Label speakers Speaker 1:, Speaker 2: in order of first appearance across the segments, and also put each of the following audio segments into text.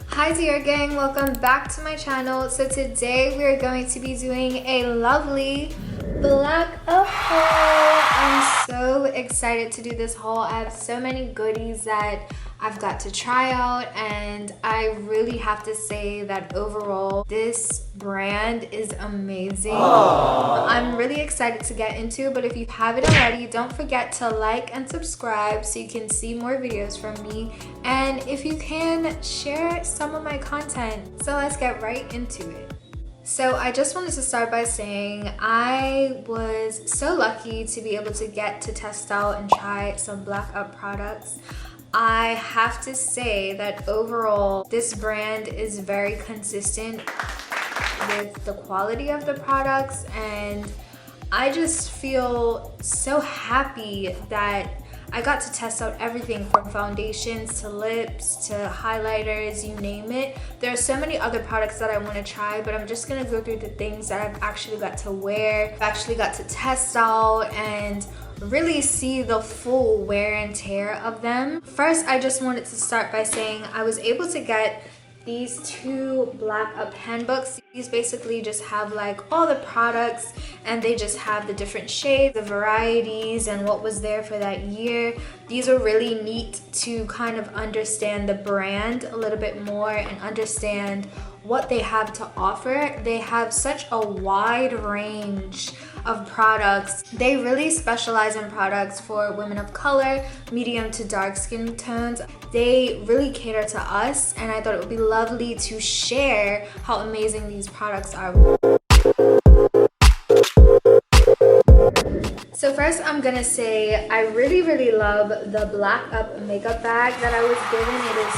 Speaker 1: Hi dear gang, welcome back to my channel. So today we are going to be doing a lovely BlackUp haul. I'm so excited to do this haul. I have so many goodies that I've got to try out, and I really have to say that overall this brand is amazing. I'm really excited to get into, but if you haven't already, don't forget to like and subscribe so you can see more videos from me, and if you can, share some of my content. So let's get right into it. So I just wanted to start by saying I was so lucky to be able to get to test out and try some BlackUp products. I have to say that overall this brand is very consistent with the quality of the products, and I just feel so happy that I got to test out everything from foundations to lips to highlighters, you name it. There are so many other products that I want to try, but I'm just gonna go through the things that I've actually got to wear, actually got to test out, and really see the full wear and tear of them. First, I just wanted to start by saying I was able to get these two BlackUp handbooks. These basically just have like all the products, and they just have the different shades, the varieties, and what was there for that year. These are really neat to kind of understand the brand a little bit more and understand what they have to offer. They have such a wide range of products. They really specialize in products for women of color, medium to dark skin tones. They really cater to us, and I thought it would be lovely to share how amazing these products are. So first, I'm gonna say I really love the BlackUp makeup bag that I was given. It is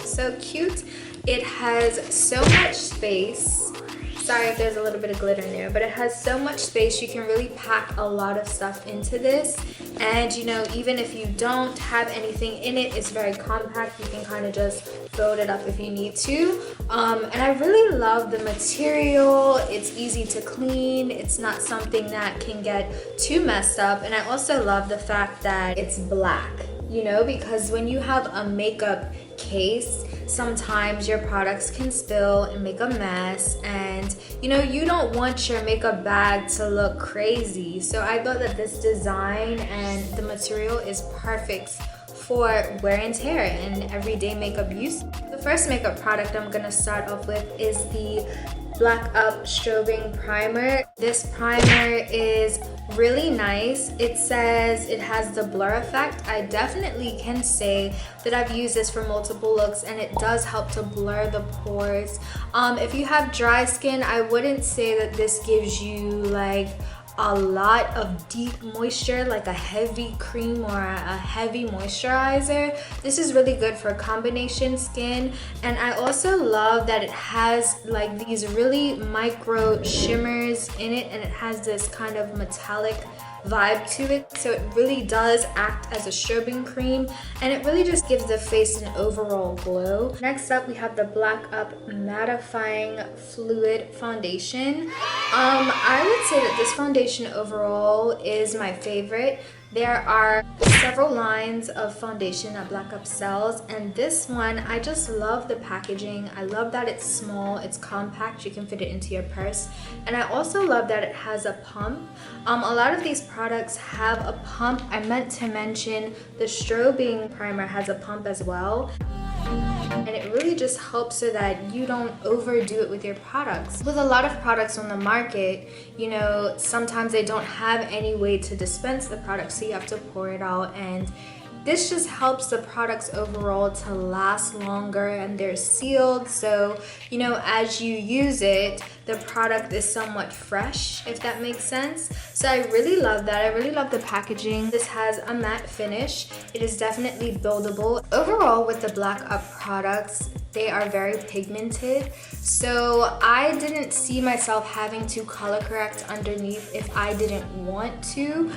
Speaker 1: so cute. It has so much space. Sorry if there's a little bit of glitter in there, but it has so much space. You can really pack a lot of stuff into this, and you know, even if you don't have anything in it, it's very compact. You can kind of just fold it up if you need to. And I really love the material. It's easy to clean. It's not something that can get too messed up, and I also love the fact that it's black, you know, because when you have a makeup case, sometimes your products can spill and make a mess, and you know, you don't want your makeup bag to look crazy. So I thought that this design and the material is perfect for wear and tear and everyday makeup use. The first makeup product I'm gonna start off with is the BlackUp Strobing Primer. This primer is really nice. It says it has the blur effect. I definitely can say that I've used this for multiple looks, and it does help to blur the pores. If you have dry skin, I wouldn't say that this gives you like a lot of deep moisture, like a heavy cream or a heavy moisturizer. This is really good for combination skin, and I also love that it has like these really micro shimmers in it, and it has this kind of metallic vibe to it, so it really does act as a strobing cream, and it really just gives the face an overall glow. Next up, we have the BlackUp Mattifying Fluid Foundation. I would say that this foundation overall is my favorite. There are several lines of foundation that BlackUp sells, and this one, I just love the packaging. I love that it's small, it's compact, you can fit it into your purse, and I also love that it has a pump. A lot of these products have a pump. I meant to mention the Strobing primer has a pump as well. And it really just helps so that you don't overdo it with your products. With a lot of products on the market, you know, sometimes they don't have any way to dispense the product, so you have to pour it out, and this just helps the products overall to last longer, and they're sealed, so you know, as you use it, the product is somewhat fresh, if that makes sense. So I really love that. I really love the packaging. This has a matte finish. It is definitely buildable. Overall, with the BlackUp products, they are very pigmented, so I didn't see myself having to color correct underneath if I didn't want to.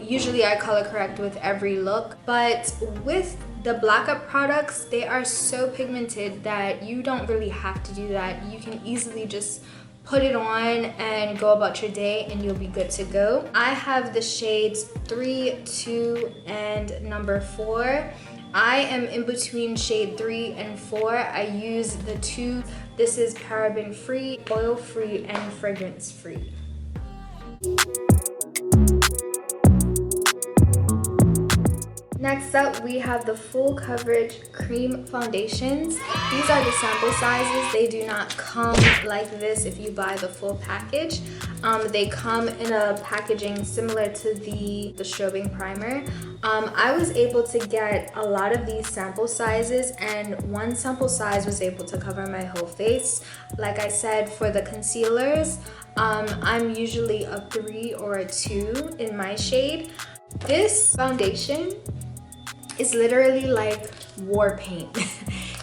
Speaker 1: Usually I color correct with every look, but with the BlackUp products, they are so pigmented that you don't really have to do that. You can easily just put it on and go about your day and you'll be good to go. I have the shades 3, 2, and number 4. I am in between shade 3 and 4. I use the 2. This is paraben free, oil free, and fragrance free. Next up, we have the full coverage cream foundations. These are the sample sizes. They do not come like this if you buy the full package. They come in a packaging similar to the Strobing primer. I was able to get a lot of these sample sizes, and one sample size was able to cover my whole face. Like I said, for the concealers, I'm usually a 3 or a 2 in my shade. This foundation is literally like war paint.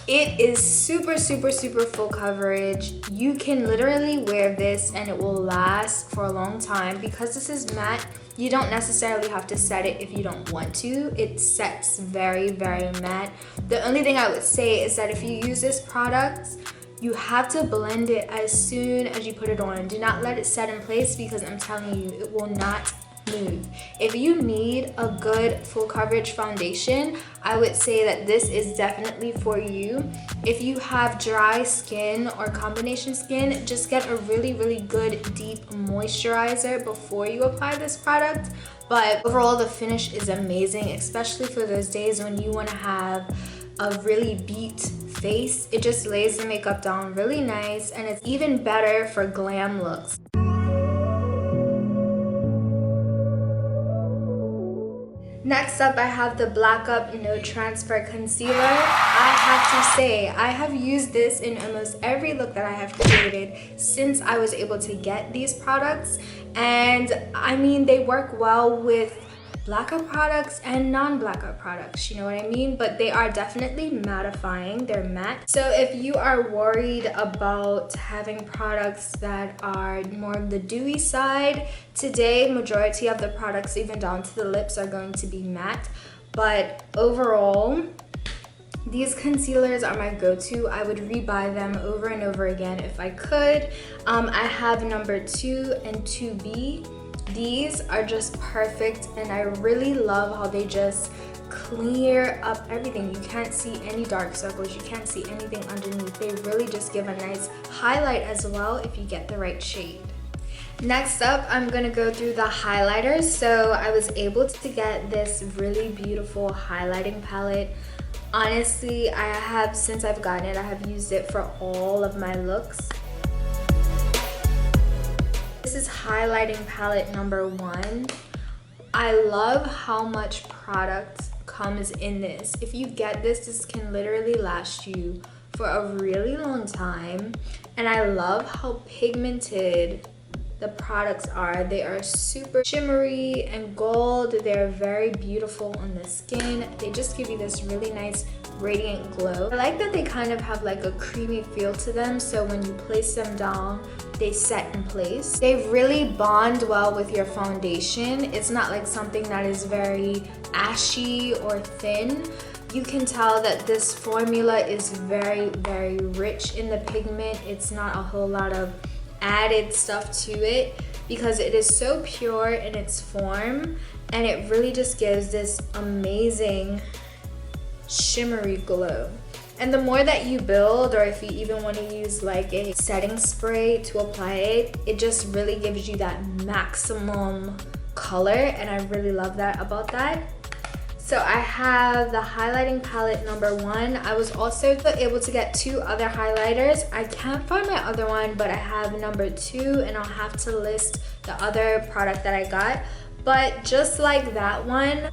Speaker 1: It is super full coverage. You can literally wear this and it will last for a long time. Because this is matte, you don't necessarily have to set it if you don't want to. It sets very matte. The only thing I would say is that if you use this product, you have to blend it as soon as you put it on. Do not let it set in place, because I'm telling you, it will not move. If you need a good full coverage foundation, I would say that this is definitely for you. If you have dry skin or combination skin, just get a really good deep moisturizer before you apply this product. But overall, the finish is amazing, especially for those days when you want to have a really beat face. It just lays the makeup down really nice, and it's even better for glam looks. Next up, I have the BlackUp No Transfer Concealer. I have to say, I have used this in almost every look that I have created since I was able to get these products. And I mean, they work well with BlackUp products and non-BlackUp products, you know what I mean? But they are definitely mattifying, they're matte. So if you are worried about having products that are more on the dewy side, today majority of the products, even down to the lips, are going to be matte. But overall, these concealers are my go-to. I would rebuy them over and over again if I could. I have number 2 and 2B. These are just perfect, and I really love how they just clear up everything. You can't see any dark circles, you can't see anything underneath. They really just give a nice highlight as well if you get the right shade. Next up, I'm gonna go through the highlighters. So I was able to get this really beautiful highlighting palette. Honestly, since I've gotten it, I have used it for all of my looks. This is highlighting palette number 1. I love how much product comes in this. If you get this, this can literally last you for a really long time. And I love how pigmented the products are. They are super shimmery and gold. They're very beautiful on the skin. They just give you this really nice radiant glow. I like that they kind of have like a creamy feel to them, so when you place them down, they set in place. They really bond well with your foundation. It's not like something that is very ashy or thin. You can tell that this formula is very rich in the pigment. It's not a whole lot of added stuff to it, because it is so pure in its form, and it really just gives this amazing shimmery glow. And the more that you build, or if you even want to use like a setting spray to apply it, it just really gives you that maximum color, and I really love that about that. So I have the highlighting palette number 1. I was also able to get 2 other highlighters. I can't find my other one, but I have number 2, and I'll have to list the other product that I got. But just like that one,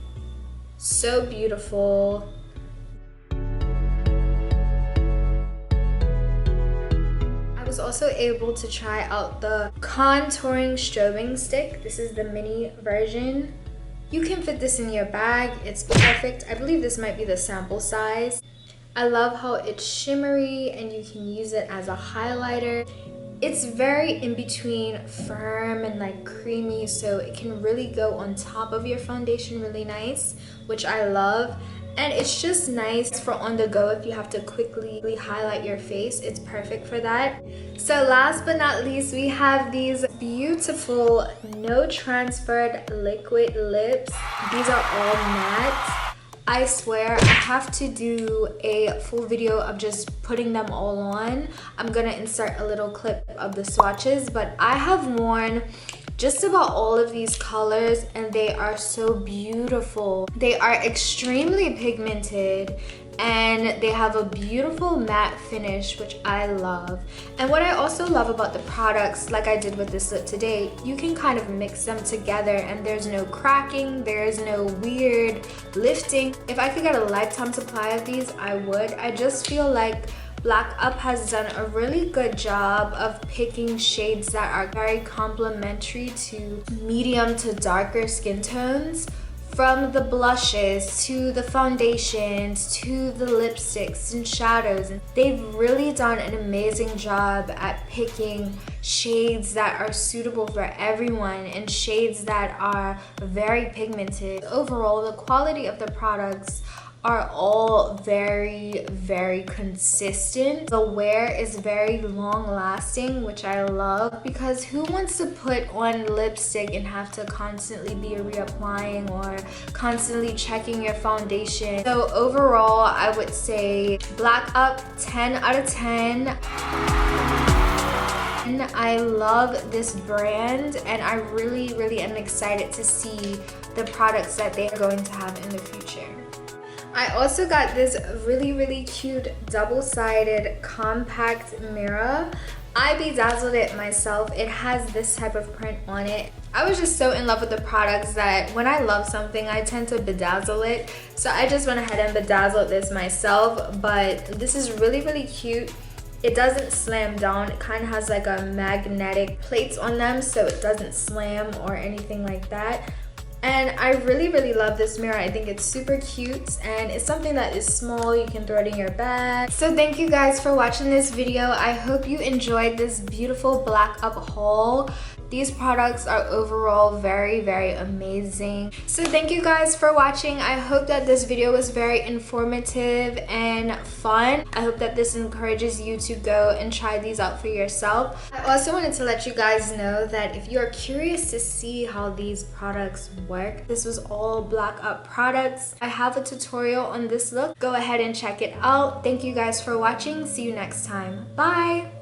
Speaker 1: So beautiful. I was also able to try out the contouring strobing stick. This is the mini version. You can fit this in your bag. It's perfect. I believe this might be the sample size. I love how it's shimmery and you can use it as a highlighter. It's very in between firm and like creamy, so it can really go on top of your foundation really nice, which I love. And it's just nice for on the go if you have to quickly highlight your face. It's perfect for that. So last but not least, we have these beautiful no transferred liquid lips. These are all matte. I swear I have to do a full video of just putting them all on. I'm gonna insert a little clip of the swatches, but I have worn just about all of these colors and they are so beautiful. They are extremely pigmented and they have a beautiful matte finish, which I love. And what I also love about the products, like I did with this lip today, you can kind of mix them together and there's no cracking, there's no weird lifting. If I could get a lifetime supply of these, I would. I just feel like BlackUp has done a really good job of picking shades that are very complementary to medium to darker skin tones. From the blushes to the foundations to the lipsticks and shadows, and they've really done an amazing job at picking shades that are suitable for everyone and shades that are very pigmented. Overall, the quality of the products are all very, very consistent. The wear is very long lasting, which I love, because who wants to put on lipstick and have to constantly be reapplying or constantly checking your foundation? So overall, I would say BlackUp 10 out of 10. I love this brand and I really am excited to see the products that they are going to have in the future. I also got this really cute double-sided compact mirror. I bedazzled it myself. It has this type of print on it. I was just so in love with the products that when I love something, I tend to bedazzle it. So I just went ahead and bedazzled this myself, but this is really cute. It doesn't slam down. It kind of has like a magnetic plates on them, so it doesn't slam or anything like that. And I really love this mirror. I think it's super cute and it's something that is small. You can throw it in your bag. So thank you guys for watching this video. I hope you enjoyed this beautiful BlackUp haul. These products are overall very amazing. So thank you guys for watching. I hope that this video was very informative and fun. I hope that this encourages you to go and try these out for yourself. I also wanted to let you guys know that if you're curious to see how these products work, this was all BlackUp products. I have a tutorial on this look. Go ahead and check it out. Thank you guys for watching. See you next time. Bye!